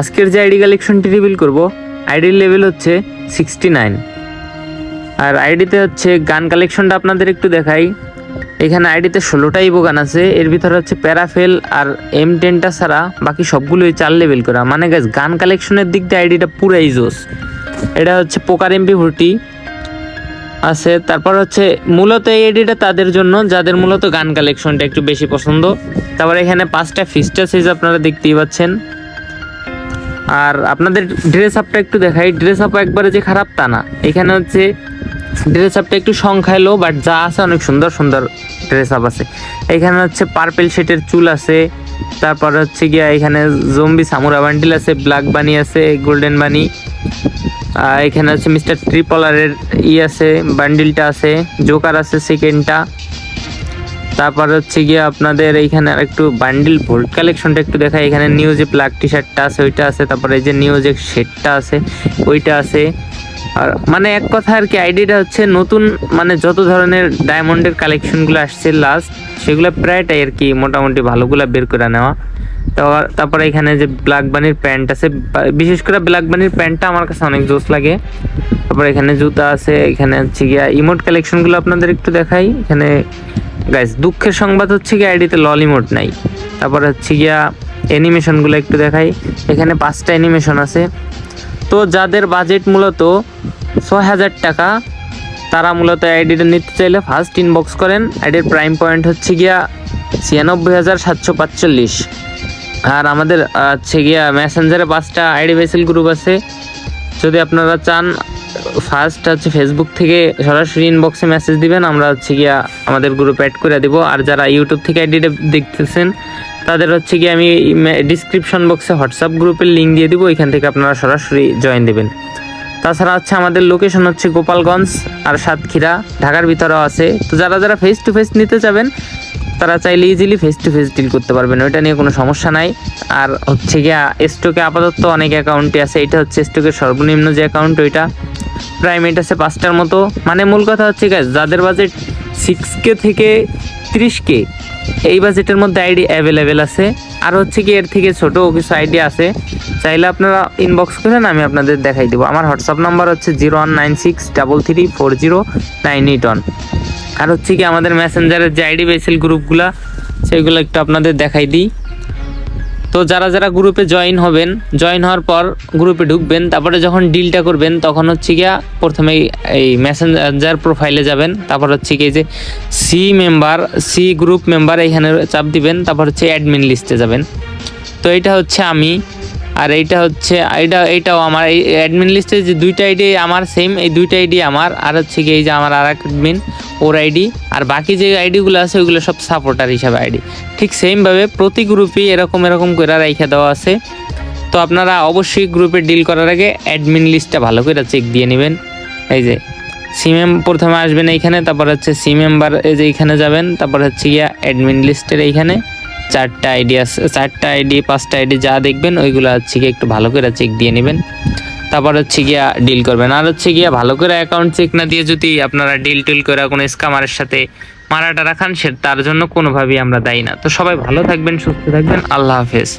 আজকের যে ID কালেকশনটি reveal করব, আইডির লেভেল হচ্ছে 69। আর আইডিতে হচ্ছে গান কালেকশনটা আপনাদের একটু দেখাই। এখানে আইডিতে 16টাই গান আছে, এর ভিতরে হচ্ছে প্যারাফেল আর M10টা ছাড়া বাকি সবগুলোই 4 লেভেল করা। মানে গাইস গান কালেকশনের দিক দিয়ে আইডিটা পুরাই জোস। এটা হচ্ছে পোকার MP40 আছে। তারপর হচ্ছে মূলত এই আইডিটা তাদের জন্য যাদের মূলত গান কালেকশনটা একটু বেশি পছন্দ। তারপর এখানে 5টা ফিস্টা সাইজ আপনারা দেখতেই পাচ্ছেন। আর আপনাদের ড্রেস আপটা একটু দেখাই। ড্রেস আপ একবারে যে খারাপ তা না, এখানে হচ্ছে ড্রেস আপটা একটু সংখ্যায় লো, বাট যা আছে অনেক সুন্দর সুন্দর ড্রেস আপ আছে। এখানে হচ্ছে পার্পেল শেডের চুল আছে। তারপর হচ্ছে গিয়া এখানে জম্বি সামুরা বান্ডিল আছে, ব্ল্যাক বানি আছে, গোল্ডেন বানি। এখানে হচ্ছে মিস্টার ট্রিপলারের আছে, বান্ডিলটা আছে, জোকার আছে সেকেন্ডটা। তারপর হচ্ছে গিয়ে আপনাদের এইখানে আর একটু বান্ডিল ভোল্ট কালেকশনটা একটু দেখাই। এখানে নিউ যে ব্ল্যাক টি শার্টটা আছে ওইটা আছে, তারপরে এই যে নিউ যে শেডটা আছে ওইটা আছে। আর মানে এক কথা আর কি, আইডিটা হচ্ছে নতুন, মানে যত ধরনের ডায়মন্ডের কালেকশনগুলো আসছে লাস্ট, সেগুলো প্রায়টাই আর কি মোটামুটি ভালোগুলো বের করে নেওয়া। তারপরে এখানে যে ব্ল্যাক বানির প্যান্ট আছে, বিশেষ করে ব্ল্যাক বানির প্যান্টটা আমার কাছে অনেক জোস লাগে। তারপরে এখানে জুতা আছে। এখানে হচ্ছে গিয়া ইমোট কালেকশনগুলো আপনাদের একটু দেখাই। এখানে গাইস দুঃখের সংবাদ হচ্ছে গিয়া আইডিতে লল ইমোট নাই। তারপর হচ্ছে গিয়া অ্যানিমেশনগুলো একটু দেখাই। এখানে 5টা অ্যানিমেশন আছে। তো যাদের বাজেট মূলত 6000 টাকা, তারা মূলত আইডিটা নিতে চাইলে ফার্স্ট ইনবক্স করেন। আইডির প্রাইম পয়েন্ট হচ্ছে গিয়া 96745। আর আমাদের হচ্ছে গিয়া মেসেঞ্জারে 5টা আইডি ভেসেল গ্রুপ আছে। যদি আপনারা চান ফার্স্ট হচ্ছে ফেসবুক থেকে সরাসরি ইনবক্সে মেসেজ দিবেন, আমরা হচ্ছে গিয়া আমাদের গ্রুপে অ্যাড করে দেবো। আর যারা ইউটিউব থেকে আইডিটা দেখতেছেন তাদের হচ্ছে গিয়ে আমি ডিসক্রিপশন বক্সে হোয়াটসঅ্যাপ গ্রুপের লিঙ্ক দিয়ে দিব, ওইখান থেকে আপনারা সরাসরি জয়েন দেবেন। তাছাড়া হচ্ছে আমাদের লোকেশন হচ্ছে গোপালগঞ্জ আর সাতক্ষীরা, ঢাকার ভিতরেও আছে। তো যারা যারা ফেস টু ফেস নিতে চাবেন তারা চাইলে easily face to face deal করতে পারবেন, ওইটা নিয়ে কোনো সমস্যা নাই। আর হচ্ছে গিয়া স্টকে আপাতত অনেক অ্যাকাউন্টই আছে। এটা হচ্ছে স্টকের সর্বনিম্ন যে অ্যাকাউন্ট, ওইটা প্রাইমেট আছে 5টার মতো। মানে মূল কথা হচ্ছে গাইস, যাদের বাজেট 6K থেকে 30K এই বাজেটের মধ্যে আইডি অ্যাভেলেবেল আছে। আর হচ্ছে কি এর থেকে ছোটো কিছু আইডি আছে, চাইলে আপনারা ইনবক্স করেন, আমি আপনাদের দেখাই দেবো। আমার হোয়াটসঅ্যাপ নাম্বার হচ্ছে 019633340981। আর হচ্ছে কি আমাদের মেসেঞ্জারের যে আইডি বেসেল গ্রুপগুলো সেইগুলো একটু আপনাদের দেখাই দিই। তো যারা যারা গ্রুপে জয়েন হবেন, জয়েন হওয়ার পর গ্রুপে ঢুকবেন, তারপরে যখন ডিলটা করবেন তখন হচ্ছে গিয়া প্রথমেই এই মেসেঞ্জার প্রোফাইলে যাবেন। তারপর হচ্ছে কি যে সি গ্রুপ মেম্বার এইখানে চাপ দিবেন। তারপর হচ্ছে অ্যাডমিন লিস্টে যাবেন। তো এইটা হচ্ছে আমি, আর এইটা হচ্ছে এইটাও আমার। এই অ্যাডমিন লিস্টে যে 2টা আইডি আমার সেম, এই 2টা আইডি আমার। আর হচ্ছে কি এই যে আমার আর এক অ্যাডমিন ওর আইডি, আর বাকি যে আইডিগুলো আছে ওইগুলো সব সাপোর্টার হিসাবে আইডি। ঠিক সেমভাবে প্রতি গ্রুপেই এরকম করে রেখে দেওয়া আছে। তো আপনারা অবশ্যই গ্রুপে ডিল করার আগে অ্যাডমিন লিস্টটা ভালো করে চেক দিয়ে নেবেন। এই যে প্রথমে আসবেন এইখানে, তারপর হচ্ছে সি মেম্বার এই যে এইখানে যাবেন। তারপর হচ্ছে গিয়া অ্যাডমিন লিস্টের এইখানে 4টা আইডি আছে, 4টা আইডি 5টা আইডি যা দেখবেন ওইগুলো হচ্ছে গিয়ে একটু ভালো করে চেক দিয়ে নেবেন। তারপর হচ্ছে গিয়া ডিল করবেন। আর হচ্ছে গিয়া ভালো করে অ্যাকাউন্ট চেক না দিয়ে যদি আপনারা ডিল করে কোনো স্ক্যামারের সাথে মারাটা রাখান, সে তার জন্য কোনোভাবেই আমরা দায়ী না। তো সবাই ভালো থাকবেন, সুস্থ থাকবেন, আল্লাহ হাফেজ।